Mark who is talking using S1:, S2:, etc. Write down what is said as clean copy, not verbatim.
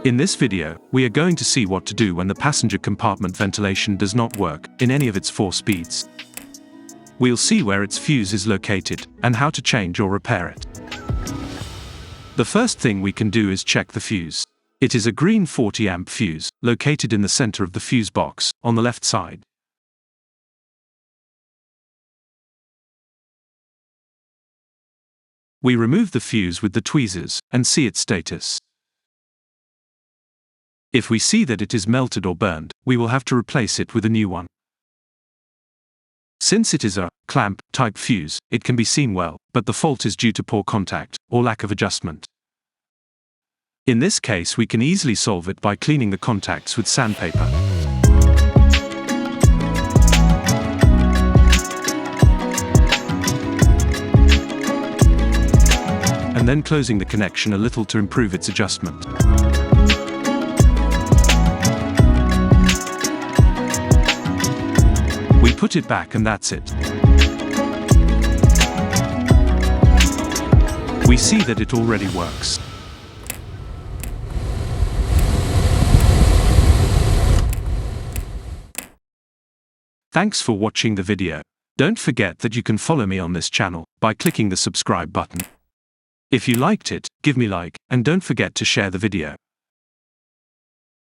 S1: In this video, we are going to see what to do when the passenger compartment ventilation does not work in any of its 4 speeds. We'll see where its fuse is located and how to change or repair it. The first thing we can do is check the fuse. It is a green 40 amp fuse, located in the center of the fuse box, on the left side. We remove the fuse with the tweezers and see its status. If we see that it is melted or burned, we will have to replace it with a new one. Since it is a clamp type fuse, it can be seen well, but the fault is due to poor contact or lack of adjustment. In this case, we can easily solve it by cleaning the contacts with sandpaper. And then closing the connection a little to improve its adjustment. We put it back and that's it. We see that it already works. Thanks for watching the video. Don't forget that you can follow me on this channel by clicking the subscribe button. If you liked it, give me a like, and don't forget to share the video.